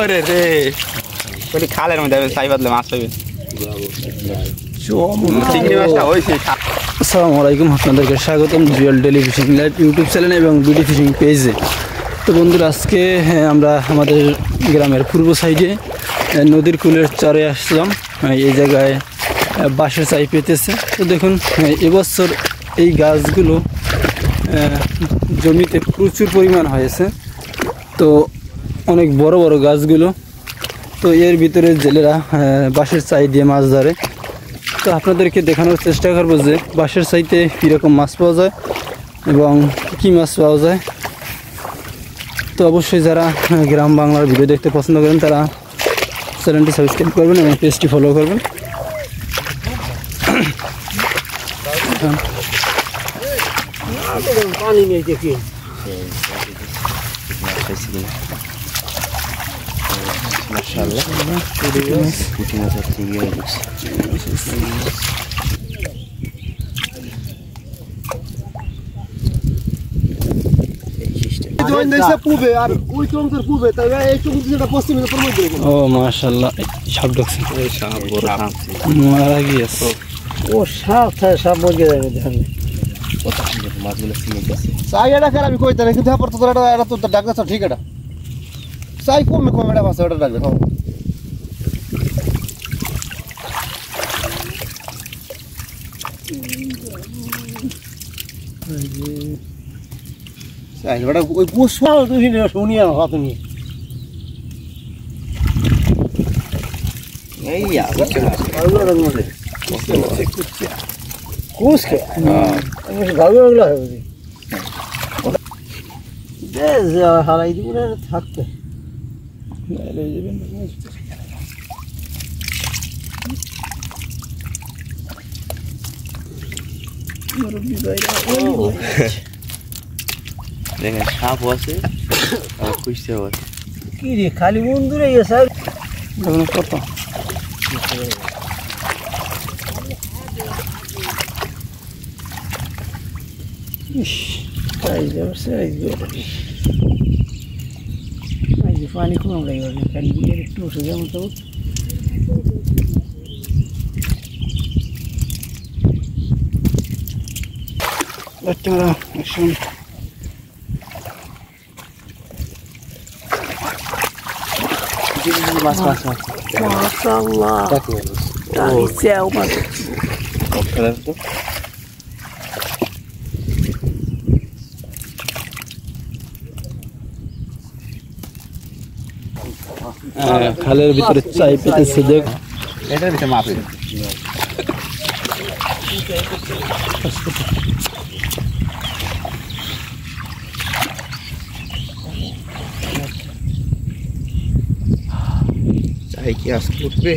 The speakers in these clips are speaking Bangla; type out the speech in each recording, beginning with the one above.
ওরে রে বলি খালের মধ্যে সাই বাদলে মাছ পাইবে। আসসালামু আলাইকুম, আপনাদেরকে স্বাগতম Jewel daily fishing live YouTube channel এবং বিডি ফিশিং পেজে। তো বন্ধুরা, আজকে আমরা আমাদের গ্রামের পূর্ব সাইডে নদীর কূলের চরে আসলাম। এই জায়গায় বাঁশের চাই পেতেছে। তো দেখুন, এবছর এই গাছগুলো জমিতে প্রচুর পরিমাণ হয়েছে। তো অনেক বড় বড় গাছগুলো। তো এর ভিতরে জেলেরা বাঁশের চাই দিয়ে মাছ ধরে। তো আপনাদেরকে দেখানোর চেষ্টা করবো যে বাঁশের চাইতে কীরকম মাছ পাওয়া যায় এবং কী মাছ পাওয়া যায়। তো অবশ্যই যারা গ্রাম বাংলার ভিডিও দেখতে পছন্দ করেন তারা চ্যানেলটি সাবস্ক্রাইব করবেন এবং পেজটি ফলো করবেন। ও মাশাআল্লাহ, সাপ ঢুকছে। মারা গিয়েছে। ও সাপ সাপ মরে যাবে। চাই এটা খারাপ কইতে না, কিন্তু আপাতত এটা তো ডাকছ ঠিক। এটা চাই কমে কমে এটা ভাষা ওটা ডাকবে। ওই পুষ্পা শুনিয়া হাত নিয়ে হারাই দিব থাকতে দেখেন সাপ আছে আর কুইসেও আছে। কি রে খালি বন্ধুরে স্যার দেখুন কত পানি কম লাগবে খালি একটু যেমন তো মাশাআল্লাহ তাই সেও মাছ তো খালের ভিতরে চাই পেতেছে। দেখ এটার ভিতরে মাছ চাই কি আজকে উঠবে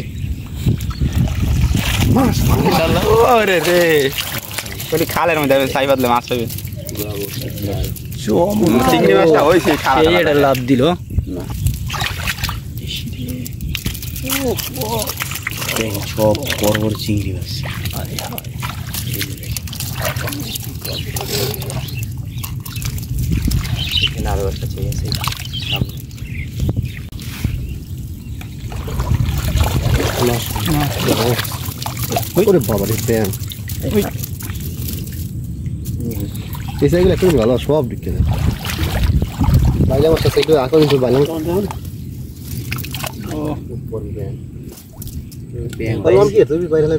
মাছ। ওরে রে বলি খালের মধ্যে সাই বাদলে মাছ পাইবে। চিংড়ি মাছটা হয়েছে, এটা লাভ দিল। সব বড় বড় চিংড়ি মাছ। এখানে আরো একটা চাই আছে সামনে। বাবা রে প্যান এগুলো খুব ভালো, সব ঢুকে যায়। বাইলে আমার সাথে একটু আঁকা কিন্তু বাইলে তুমি বাইরে হলে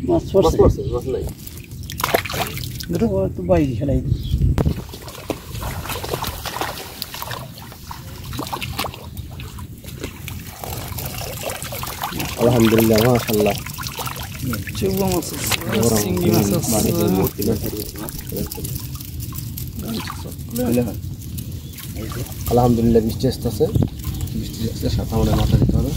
মাছ পড়ছে মাছ নাই তো বাইরে খেলাই আলহামদুলিল্লাহ মাশাআল্লাহ। আলহামদুলিল্লাহ বৃষ্টি আসতেছে, বৃষ্টি আসতে সাথে আমাদের মাথা দিতে হবে।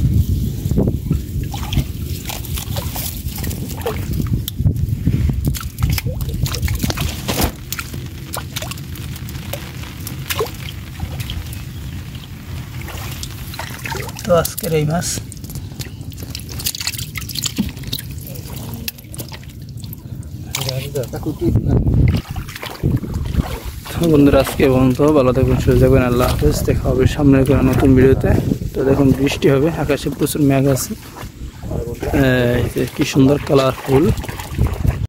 তো আজকের এই মাছ বন্ধুরা, আজকে বন্ধু ভালো থাকবেন, সুস্থ থাকবেন। আল্লাহ হাফেজ। দেখা হবে সামনের কোনো নতুন ভিডিওতে। তো দেখুন বৃষ্টি হবে, আকাশে প্রচুর মেঘ আছে। এই যে কি সুন্দর কালারফুল